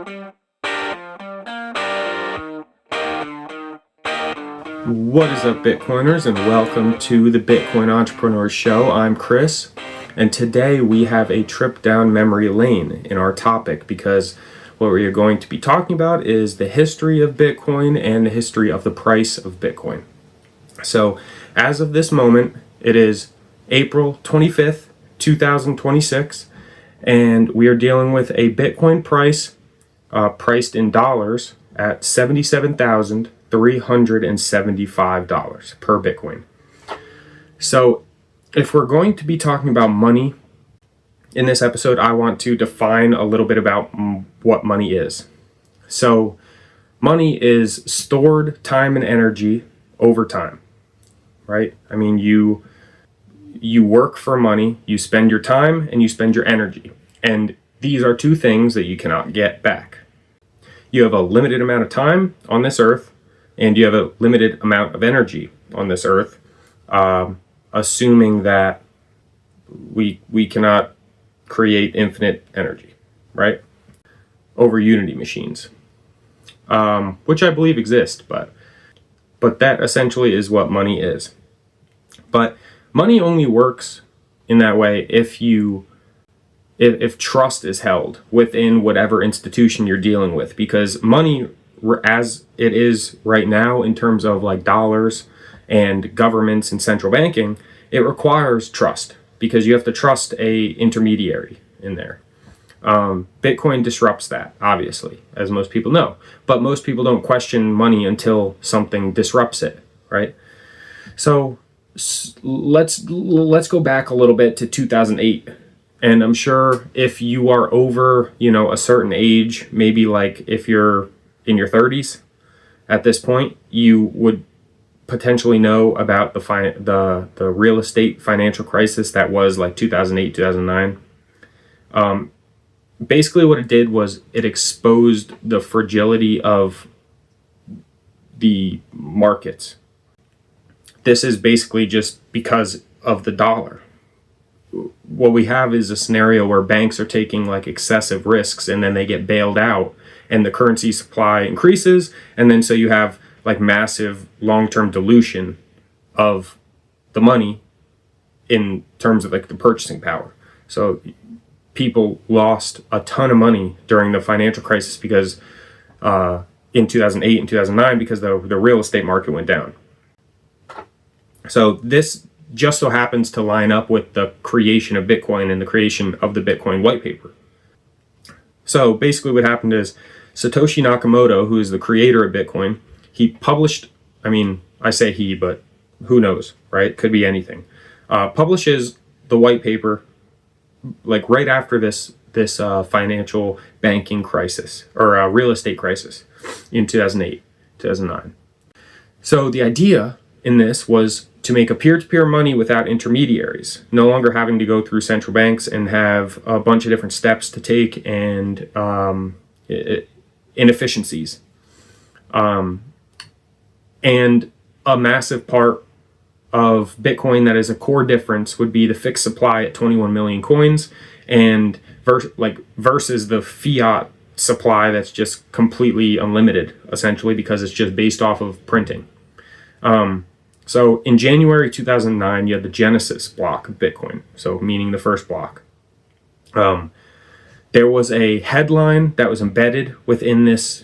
What is up, Bitcoiners, and welcome to the Bitcoin Entrepreneur Show. I'm Chris, and today we have a trip down memory lane in our topic because what we are going to be talking about is the history of Bitcoin and the history of the price of Bitcoin. So, as of this moment, it is April 25th, 2026, and we are dealing with a Bitcoin price priced in dollars at $77,375 per Bitcoin. So if we're going to be talking about money in this episode, I want to define a little bit about what money is. So money is stored time and energy over time, right? I mean, you work for money, you spend your time and you spend your energy. And these are two things that you cannot get back. You have a limited amount of time on this earth, and you have a limited amount of energy on this earth, assuming that we cannot create infinite energy, right? Over Unity machines, which I believe exist, but that essentially is what money is. But money only works in that way if trust is held within whatever institution you're dealing with, because money as it is right now in terms of like dollars and governments and central banking, it requires trust because you have to trust a intermediary in there. Bitcoin disrupts that, obviously, as most people know, but most people don't question money until something disrupts it, right? So let's go back a little bit to 2008. And I'm sure if you are over, a certain age, maybe like if you're in your 30s at this point, you would potentially know about the real estate financial crisis that was like 2008, 2009. Basically what it did was it exposed the fragility of the markets. This is basically just because of the dollar. What we have is a scenario where banks are taking like excessive risks and then they get bailed out and the currency supply increases, and then so you have like massive long-term dilution of the money in terms of like the purchasing power. So people lost a ton of money during the financial crisis because in 2008 and 2009 because the real estate market went down. So this just so happens to line up with the creation of Bitcoin and the creation of the Bitcoin white paper. So basically what happened is Satoshi Nakamoto, who is the creator of Bitcoin, he published, I say he, but who knows, right? Could be anything. Publishes the white paper like right after this financial banking crisis or real estate crisis in 2008, 2009. So the idea in this was to make a peer-to-peer money without intermediaries, no longer having to go through central banks and have a bunch of different steps to take and inefficiencies. And a massive part of Bitcoin that is a core difference would be the fixed supply at 21 million coins and versus the fiat supply that's just completely unlimited, essentially, because it's just based off of printing. So in January 2009, you had the Genesis block of Bitcoin, so meaning the first block. There was a headline that was embedded within this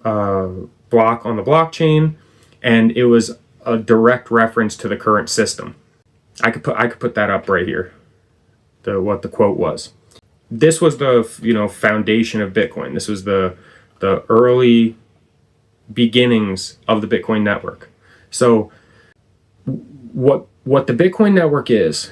block on the blockchain, and it was a direct reference to the current system. I could put that up right here, what the quote was. This was the foundation of Bitcoin. This was the early beginnings of the Bitcoin network. So what the Bitcoin network is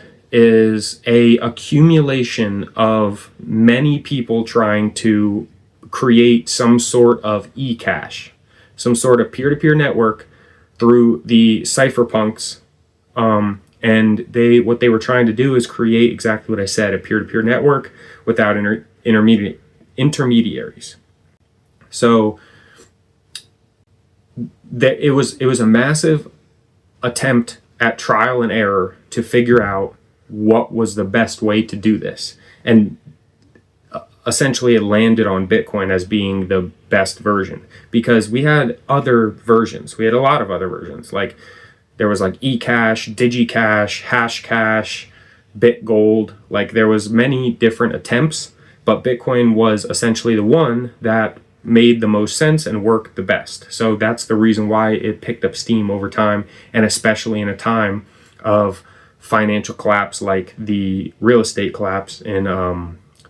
a accumulation of many people trying to create some sort of e-cash, some sort of peer-to-peer network through the cypherpunks. And what they were trying to do is create exactly what I said, a peer-to-peer network without intermediaries. So it was a massive attempt at trial and error to figure out what was the best way to do this. And essentially it landed on Bitcoin as being the best version, because we had other versions. We had a lot of other versions. Like there was like eCash, DigiCash, Hashcash, BitGold. Like there was many different attempts, but Bitcoin was essentially the one that made the most sense and worked the best. So that's the reason why it picked up steam over time, and especially in a time of financial collapse like the real estate collapse in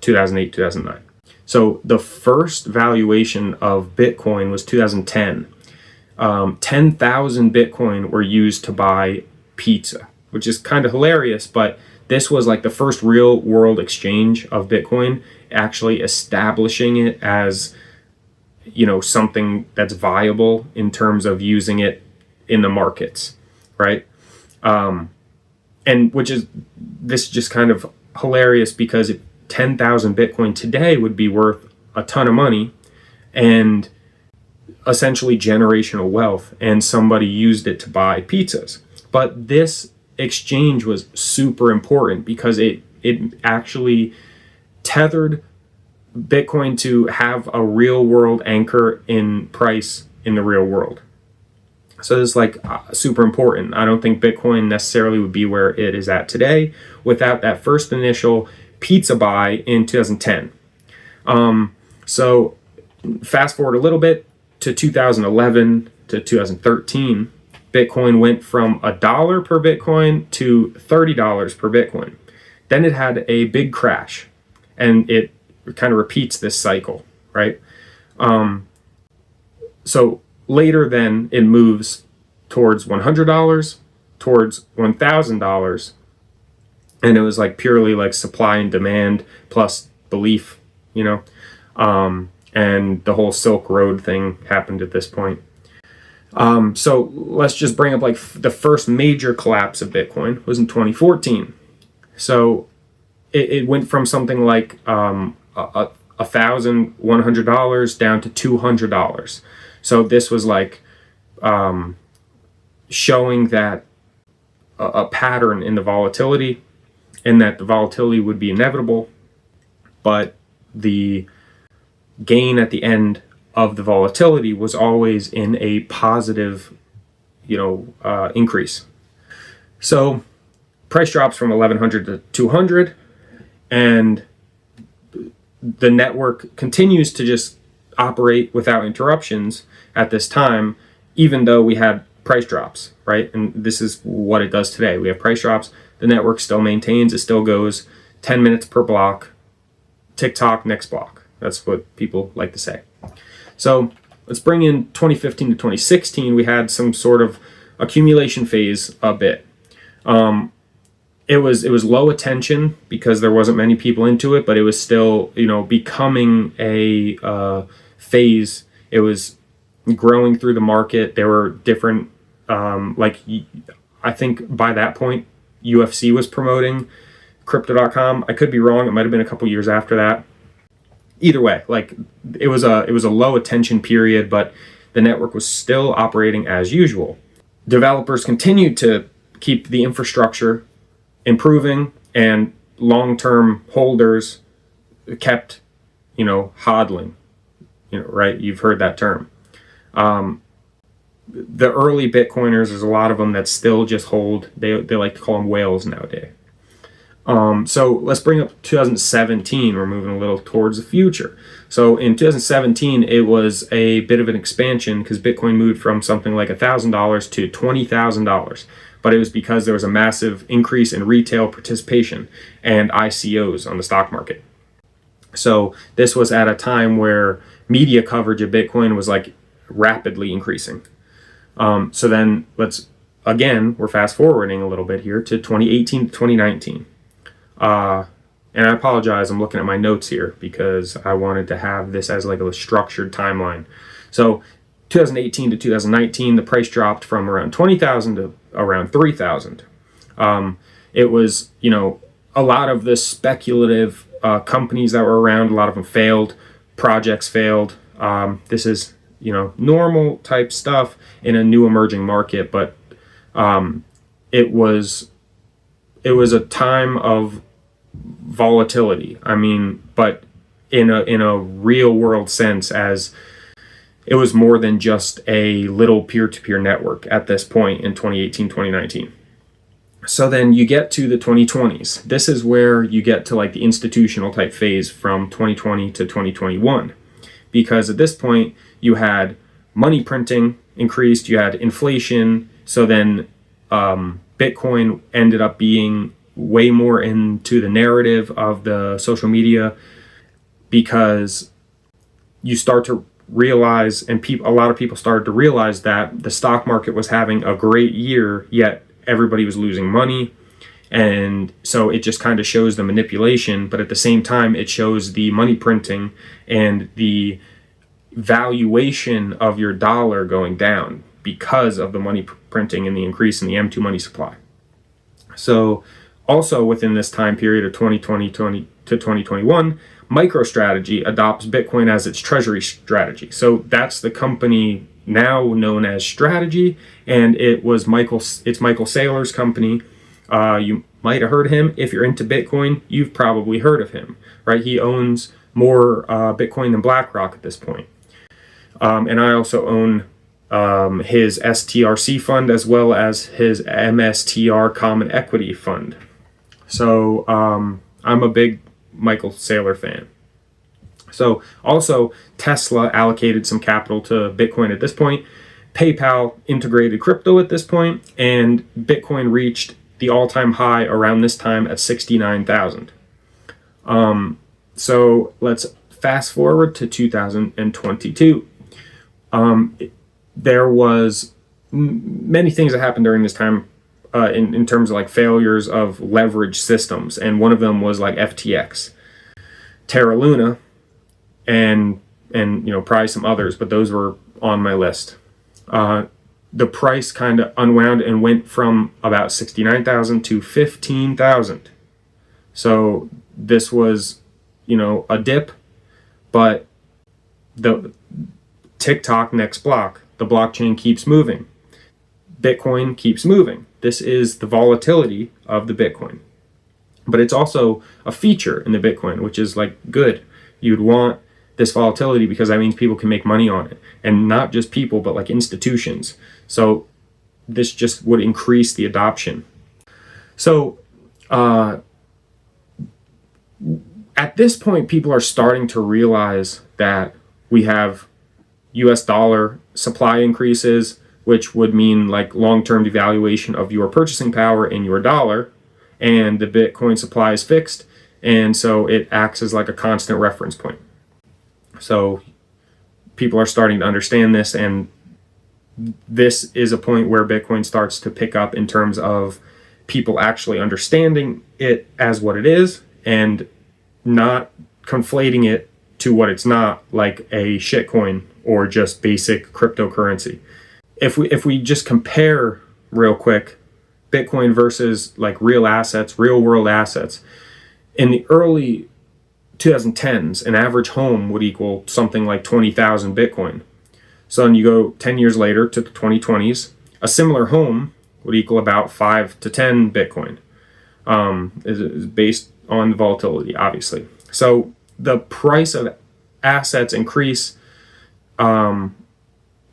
2008, 2009. So the first valuation of Bitcoin was 2010. 10,000 Bitcoin were used to buy pizza, which is kind of hilarious, but this was like the first real world exchange of Bitcoin, actually establishing it as, something that's viable in terms of using it in the markets, right? And which is, this just kind of hilarious, because 10,000 Bitcoin today would be worth a ton of money and essentially generational wealth, and somebody used it to buy pizzas. But this exchange was super important because it actually tethered Bitcoin to have a real world anchor in price in the real world. So this is like super important. I don't think Bitcoin necessarily would be where it is at today without that first initial pizza buy in 2010. So fast forward a little bit to 2011 to 2013, Bitcoin went from $1 per Bitcoin to $30 per Bitcoin. Then it had a big crash, and it kind of repeats this cycle, right? So later then it moves towards $100, towards $1,000, and it was like purely like supply and demand plus belief, and the whole Silk Road thing happened at this point. So let's just bring up like the first major collapse of Bitcoin was in 2014. So it went from something like $1,100 down to $200. So this was like showing that a pattern in the volatility, and that the volatility would be inevitable, but the gain at the end of the volatility was always in a positive, increase. So price drops from 1,100 to 200, and the network continues to just operate without interruptions at this time, even though we had price drops, right? And this is what it does today. We have price drops. The network still maintains. It still goes 10 minutes per block. TikTok, next block. That's what people like to say. So let's bring in 2015 to 2016. We had some sort of accumulation phase a bit. It was low attention because there wasn't many people into it, but it was still, becoming a phase. It was growing through the market. There were different, I think by that point, UFC was promoting Crypto.com. I could be wrong. It might have been a couple years after that. Either way, like it was a low attention period, but the network was still operating as usual. Developers continued to keep the infrastructure improving, and long-term holders kept, hodling, right? You've heard that term. The early Bitcoiners, there's a lot of them that still just hold. They like to call them whales nowadays. So let's bring up 2017. We're moving a little towards the future. So in 2017, it was a bit of an expansion because Bitcoin moved from something like $1,000 to $20,000. But it was because there was a massive increase in retail participation and ICOs on the stock market. So this was at a time where media coverage of Bitcoin was like rapidly increasing. So then we're fast forwarding a little bit here to 2018 to 2019. And I apologize, I'm looking at my notes here because I wanted to have this as like a structured timeline. So 2018 to 2019, the price dropped from around 20,000 to around 3,000. It was, a lot of the speculative companies that were around, a lot of them failed, projects failed. This is, normal type stuff in a new emerging market, but it was a time of volatility. But in a real world sense, as it was more than just a little peer-to-peer network at this point in 2018, 2019. So then you get to the 2020s. This is where you get to like the institutional type phase from 2020 to 2021. Because at this point, you had money printing increased, you had inflation. So then Bitcoin ended up being way more into the narrative of the social media, because you start to realize, and a lot of people started to realize, that the stock market was having a great year, yet everybody was losing money. And so it just kind of shows the manipulation, but at the same time, it shows the money printing and the valuation of your dollar going down because of the money printing and the increase in the M2 money supply. So also within this time period of 2020 to 2021, MicroStrategy adopts Bitcoin as its treasury strategy. So that's the company now known as Strategy, and it's Michael Saylor's company. You might have heard of him. If you're into Bitcoin, you've probably heard of him, right? He owns more Bitcoin than BlackRock at this point. And I also own his STRC fund as well as his MSTR Common Equity Fund. So I'm a big Michael Saylor fan. So also Tesla allocated some capital to Bitcoin at this point. PayPal integrated crypto at this point, and Bitcoin reached the all-time high around this time at 69,000. So let's fast forward to 2022. There was many things that happened during this time in terms of like failures of leverage systems, and one of them was like FTX, Terra Luna, and probably some others, but those were on my list. The price kind of unwound and went from about 69,000 to 15,000. So this was, a dip, but the TikTok next block, the blockchain keeps moving. Bitcoin keeps moving. This is the volatility of the Bitcoin. But it's also a feature in the Bitcoin, which is like good. You'd want this volatility because that means people can make money on it. And not just people, but like institutions. So this just would increase the adoption. So at this point, people are starting to realize that we have US dollar supply increases, which would mean like long-term devaluation of your purchasing power in your dollar, and the Bitcoin supply is fixed, and so it acts as like a constant reference point. So people are starting to understand this, and this is a point where Bitcoin starts to pick up in terms of people actually understanding it as what it is and not conflating it to what it's not, like a shitcoin or just basic cryptocurrency. If we just compare real quick Bitcoin versus like real assets, real world assets, in the early 2010s, an average home would equal something like 20,000 Bitcoin. So then you go 10 years later to the 2020s, a similar home would equal about 5 to 10 Bitcoin. Is based on the volatility, obviously. So the price of assets increase in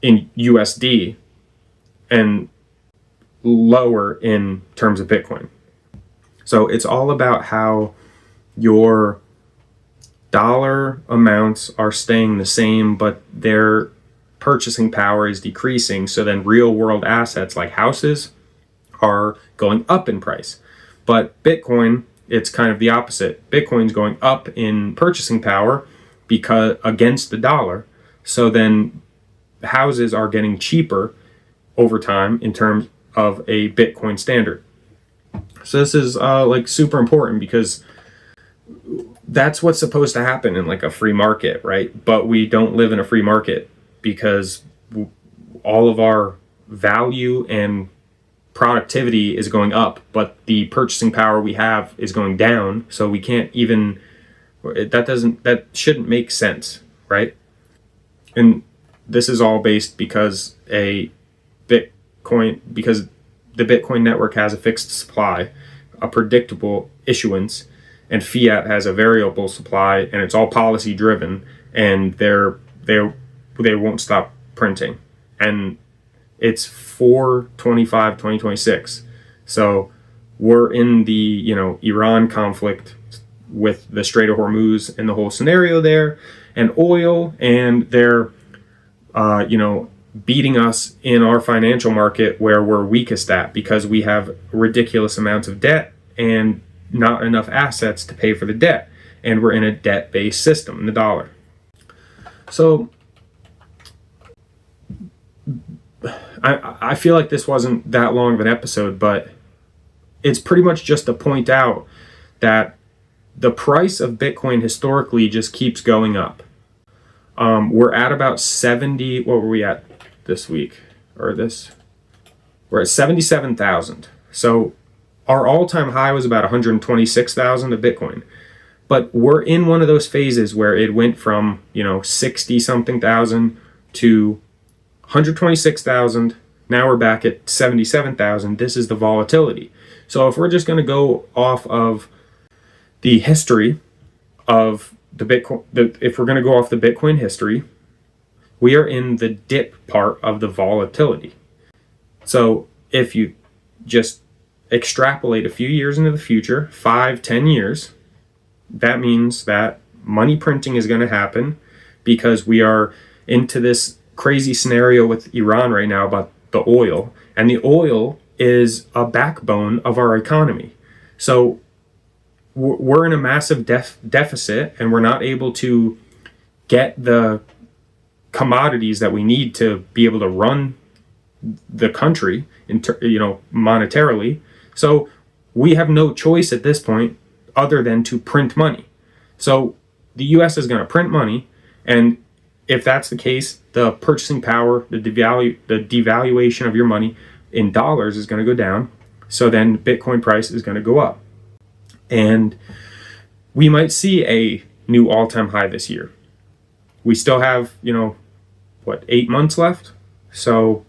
USD and lower in terms of Bitcoin. So it's all about how your dollar amounts are staying the same, but their purchasing power is decreasing. So then real world assets like houses are going up in price. But Bitcoin, it's kind of the opposite. Bitcoin's going up in purchasing power because against the dollar. So then houses are getting cheaper over time in terms of a Bitcoin standard. So this is like super important because that's what's supposed to happen in like a free market, right? But we don't live in a free market because all of our value and productivity is going up, but the purchasing power we have is going down. So we can't even, that shouldn't make sense, right? And this is all based because the Bitcoin network has a fixed supply, a predictable issuance, and fiat has a variable supply, and it's all policy driven, and they won't stop printing. And it's 4/25/2026. So we're in the Iran conflict with the Strait of Hormuz and the whole scenario there, and oil, and they're beating us in our financial market where we're weakest at, because we have ridiculous amounts of debt and not enough assets to pay for the debt, and we're in a debt-based system in the dollar. So I feel like this wasn't that long of an episode, but it's pretty much just to point out that the price of Bitcoin historically just keeps going up. We're at about 70. What were we at this week? We're at 77,000. So our all-time high was about 126,000 of Bitcoin. But we're in one of those phases where it went from 60 something thousand to 126,000. Now we're back at 77,000. This is the volatility. So if we're just going to go off of the history of the Bitcoin, if we're going to go off the Bitcoin history, we are in the dip part of the volatility. So if you just extrapolate a few years into the future, 5-10 years, that means that money printing is going to happen, because we are into this crazy scenario with Iran right now about the oil, and the oil is a backbone of our economy. So we're in a massive deficit, and we're not able to get the commodities that we need to be able to run the country, monetarily. So we have no choice at this point other than to print money. So the U.S. is going to print money, and if that's the case, the purchasing power, the devaluation of your money in dollars is going to go down. So then Bitcoin price is going to go up. And we might see a new all-time high this year. We still have, 8 months left? So,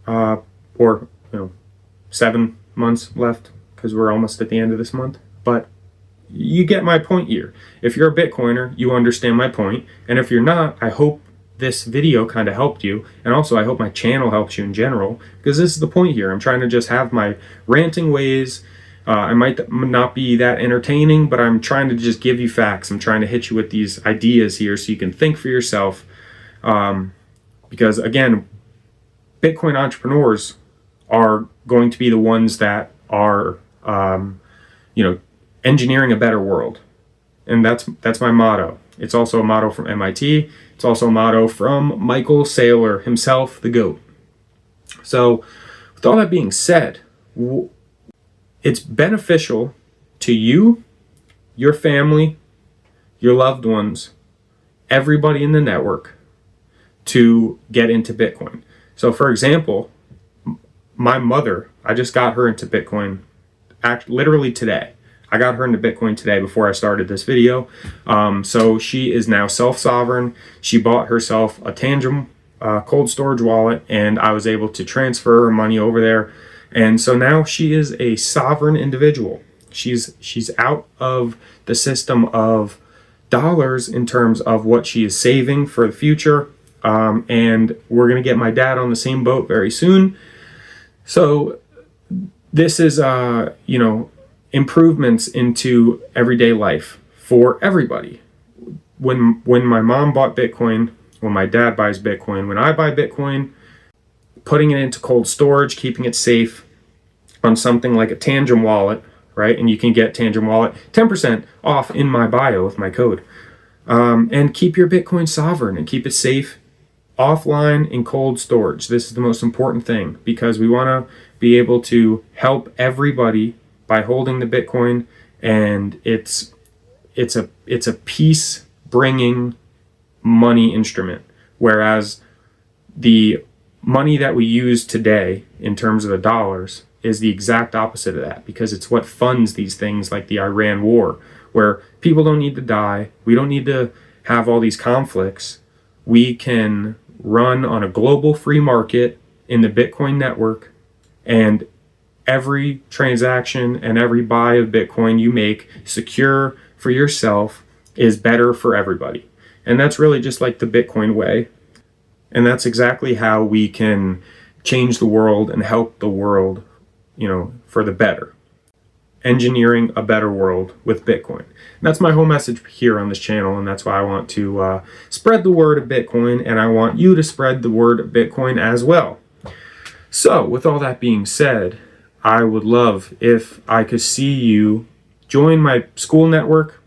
or 7 months left, because we're almost at the end of this month. But you get my point here. If you're a Bitcoiner, you understand my point. And if you're not, I hope this video kind of helped you. And also, I hope my channel helps you in general, because this is the point here. I'm trying to just have my ranting ways. I might not be that entertaining, but I'm trying to just give you facts. I'm trying to hit you with these ideas here so you can think for yourself. Because again, Bitcoin entrepreneurs are going to be the ones that are, engineering a better world. And that's my motto. It's also a motto from MIT. It's also a motto from Michael Saylor himself, the GOAT. So with all that being said, it's beneficial to you, your family, your loved ones, everybody in the network to get into Bitcoin. So for example, my mother, I just got her into Bitcoin literally today. I got her into Bitcoin today before I started this video. So she is now self-sovereign. She bought herself a Tangent cold storage wallet, and I was able to transfer her money over there. And so now she is a sovereign individual. She's out of the system of dollars in terms of what she is saving for the future. And we're going to get my dad on the same boat very soon. So this is, improvements into everyday life for everybody. When my mom bought Bitcoin, when my dad buys Bitcoin, when I buy Bitcoin, putting it into cold storage, keeping it safe on something like a Tangent wallet, right? And you can get Tangent wallet 10% off in my bio with my code. And keep your Bitcoin sovereign and keep it safe offline in cold storage. This is the most important thing, because we want to be able to help everybody by holding the Bitcoin, and it's a peace bringing money instrument, whereas the money that we use today in terms of the dollars is the exact opposite of that, because it's what funds these things like the Iran war, where people don't need to die. We don't need to have all these conflicts. We can run on a global free market in the Bitcoin network, and every transaction and every buy of Bitcoin you make secure for yourself is better for everybody. And that's really just like the Bitcoin way. And that's exactly how we can change the world and help the world, for the better. Engineering a better world with Bitcoin. And that's my whole message here on this channel, and that's why I want to spread the word of Bitcoin, and I want you to spread the word of Bitcoin as well. So, with all that being said, I would love if I could see you join my school network.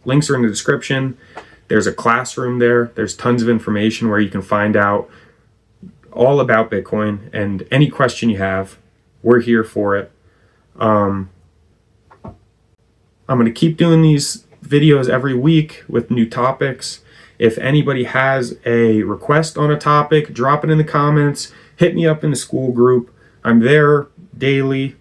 Links are in the description. There's a classroom there. There's tons of information where you can find out all about Bitcoin, and any question you have, we're here for it. I'm going to keep doing these videos every week with new topics. If anybody has a request on a topic, drop it in the comments. Hit me up in the school group. I'm there daily.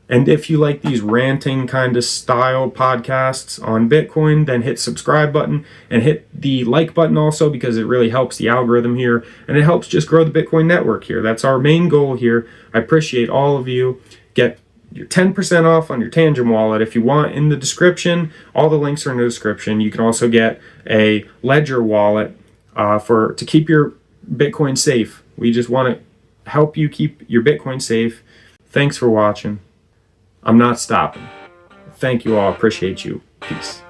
And if you like these ranting kind of style podcasts on Bitcoin, then hit subscribe button and hit the like button also, because it really helps the algorithm here, and it helps just grow the Bitcoin network here. That's our main goal here. I appreciate all of you. Get your 10% off on your Tangent wallet if you want in the description. All the links are in the description. You can also get a Ledger wallet to keep your Bitcoin safe. We just want to help you keep your Bitcoin safe. Thanks for watching. I'm not stopping. Thank you all. Appreciate you. Peace.